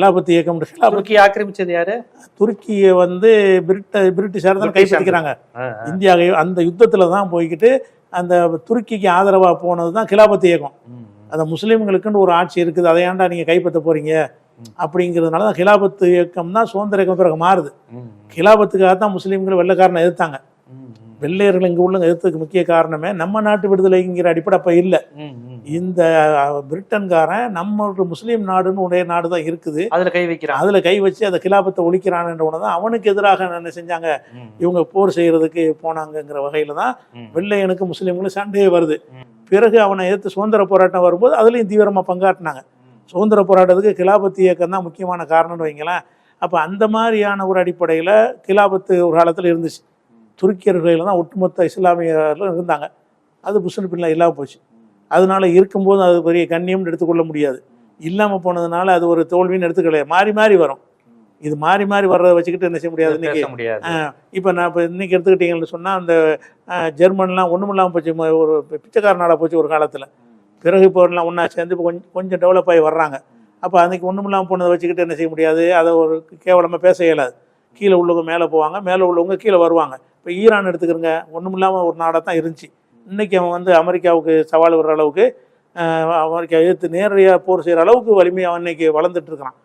கிலாபத் இயக்கம். துருக்கி ஆக்கிரமிச்சது யாரு? துருக்கியை வந்து பிரிட்டிஷார் தான் கைப்பற்றிக்கிறாங்க. இந்தியா அந்த யுத்தத்துல தான் போய்கிட்டு அந்த துருக்கிக்கு ஆதரவா போனது தான் கிலாபத் இயக்கம். அந்த முஸ்லீம்களுக்குன்னு ஒரு ஆட்சி இருக்குது, அதை ஏன்டா நீங்க கைப்பற்ற போறீங்க அப்படிங்கிறதுனால தான் கிலாபத் இயக்கம் தான் சுதந்திர இயக்கம் பிறகு மாறுது. கிலாபத்துக்காக தான் முஸ்லீம்கள் வெள்ளைக்காரனை எதிர்த்தாங்க. வெள்ளையர்கள் இங்கே உள்ள எதிர்த்துக்கு முக்கிய காரணமே நம்ம நாட்டு விடுதலைங்கிற அடிப்படை அப்போ இல்லை. இந்த பிரிட்டன்காரன் நம்ம முஸ்லீம் நாடுன்னு உடைய நாடு தான் இருக்குது, அதில் கை வச்சு அதை கிலாபத்தை ஒழிக்கிறான்ன்ற உடனே தான் அவனுக்கு எதிராக என்ன செஞ்சாங்க, இவங்க போர் செய்யறதுக்கு போனாங்கங்கிற வகையில தான் வெள்ளையனுக்கு முஸ்லீம்களும் சண்டையே வருது. பிறகு அவனை எதிர்த்து சுதந்திர போராட்டம் வரும்போது அதுலேயும் தீவிரமாக பங்காற்றினாங்க. சுதந்திர போராட்டத்துக்கு கிலாபத் இயக்கம் தான் முக்கியமான காரணம்னு வைங்களேன். அப்போ அந்த மாதிரியான ஒரு அடிப்படையில் கிலாபத்து ஒரு காலத்தில் இருந்துச்சு. துருக்கியர்களில் தான் ஒட்டுமொத்த இஸ்லாமியர்களும் இருந்தாங்க. அது புஷ்னு பின்னால் இல்லாமல் போச்சு. அதனால இருக்கும்போது அது பெரிய கண்ணியம்னு எடுத்துக்கொள்ள முடியாது. இல்லாமல் போனதுனால அது ஒரு தோல்வின்னு எடுத்துக்கல. மாறி மாறி வரும். இது மாறி மாறி வர்றதை வச்சுக்கிட்டு என்ன செய்ய முடியாது. இன்னைக்கு இப்போ நான் இப்போ இன்னைக்கு எடுத்துக்கிட்டீங்கன்னு சொன்னால் அந்த ஜெர்மன்லாம் ஒன்றும் இல்லாமல் போச்சு, ஒரு பிச்சைக்கார நாடாக போச்சு ஒரு காலத்தில். பிறகு இப்போ எல்லாம் ஒன்றா சேர்ந்து இப்போ கொஞ்சம் டெவலப் ஆகி வர்றாங்க. அப்போ அன்றைக்கி ஒன்றும் இல்லாமல் போனதை வச்சுக்கிட்டு என்ன செய்ய முடியாது, அதை ஒரு கேவலமாக பேச இயலாது. கீழே உள்ளவங்க மேலே போவாங்க, மேலே உள்ளவங்க கீழே வருவாங்க. இப்போ ஈரான் எடுத்துக்கிறங்க, ஒன்றும் இல்லாமல் ஒரு நாடாக தான் இருந்துச்சு. இன்றைக்கி அவன் வந்து அமெரிக்காவுக்கு சவால் வர்ற அளவுக்கு, அமெரிக்கா எதிர்த்து நேரடியாக போர் செய்கிற அளவுக்கு வலிமையாக இன்னைக்கு வளர்ந்துட்டு இருக்கிறான்.